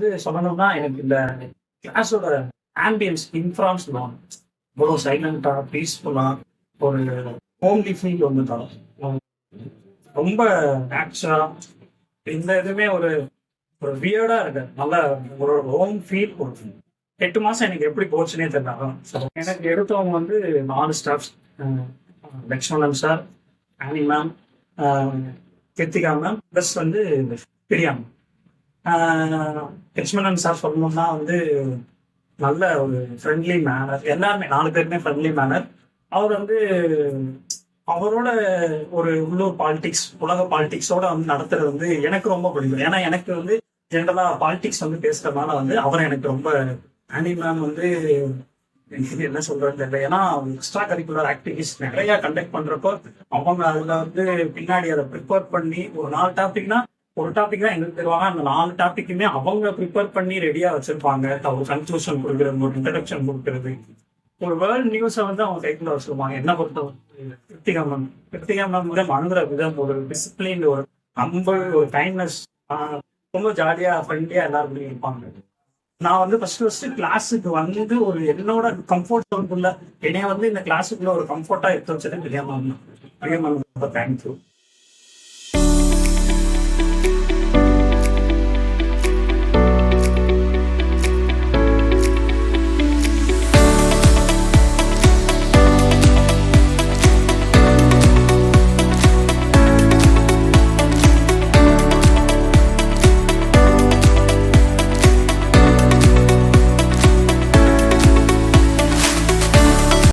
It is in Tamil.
வந்து சொல்லணும்னா எனக்கு இந்த கிளாஸோட ஆம்பியன்ஸ் இன்ஃப்ரான்ஸ் தான் இவ்வளோ சைலண்டா பீஸ்ஃபுல்லா ஒரு ஹோம்லி ஃபீல் வந்து தரும். ரொம்ப நேச்சுரா இந்த இதுவுமே ஒரு ஒரு வியர்டா இருக்கு. நல்லா ஒரு ஹோம் ஃபீல் கொடுக்கும். 8 மாசம் எனக்கு எப்படி போச்சுன்னே தெரியல. எனக்கு எடுத்தவங்க வந்து 4 ஸ்டாஃப்ஸ். லக்ஷ்மணன் சார், ஆனி மேம், கிருத்திகா மேம், ப்ளஸ் வந்து பிரியா மேம். லக்ஷ்மணன் சார் சொல்லணும்னா வந்து நல்ல ஒரு ஃப்ரெண்ட்லி மேனர். எல்லாருமே 4 பேருமே ஃப்ரெண்ட்லி மேனர். அவர் வந்து அவரோட ஒரு உள்ளூர் பாலிடிக்ஸ், உலக பாலிடிக்ஸோட வந்து நடத்துறது வந்து எனக்கு ரொம்ப பிடிக்கும். ஏன்னா எனக்கு வந்து ஜென்ரலா பாலிடிக்ஸ் வந்து பேசுறதுனால வந்து அவரை எனக்கு ரொம்ப. ஆனி மேம் வந்து என்ன சொல்றது தெரியல. ஏன்னா எக்ஸ்ட்ரா கரிக்குலர் ஆக்டிவிட்டிஸ் நிறைய கண்டக்ட் பண்றப்போ அவங்க அதுல வந்து பின்னாடி அதை ப்ரிப்பேர் பண்ணி ஒரு 4 டாபிக்னா ஒரு டாபிக் தான் எங்களுக்கு தருவாங்க. அந்த 4 டாபிக்குமே அவங்க ப்ரிப்பேர் பண்ணி ரெடியா வச்சிருப்பாங்க. ஒரு கன்க்ளூஷன் கொடுக்குறது, ஒரு இன்ட்ரடக்ஷன் கொடுக்குறது, ஒரு வேர்ல்ட் நியூஸை வந்து அவங்க கைக்குள்ள வச்சிருப்பாங்க. என்ன பொறுத்தவரை கிருத்திகா மேம் வந்து மனதுல விதம், ஒரு டிசிப்ளின், ஒரு அன்பு, ஒரு கைண்ட்னஸ், ரொம்ப ஜாலியா ஃப்ரெண்ட்லியா எல்லாரும் இருப்பாங்க. நான் வந்து ஃபர்ஸ்ட் கிளாஸுக்கு வந்து ஒரு என்னோட கம்ஃபர்ட் ஜோனுக்குள்ள என்னைய வந்து இந்த கிளாஸுக்குள்ள ஒரு கம்ஃபர்ட்டா எடுத்து வச்சது பிரியா மேம். பிரியா மேம் ரொம்ப தேங்க்யூ.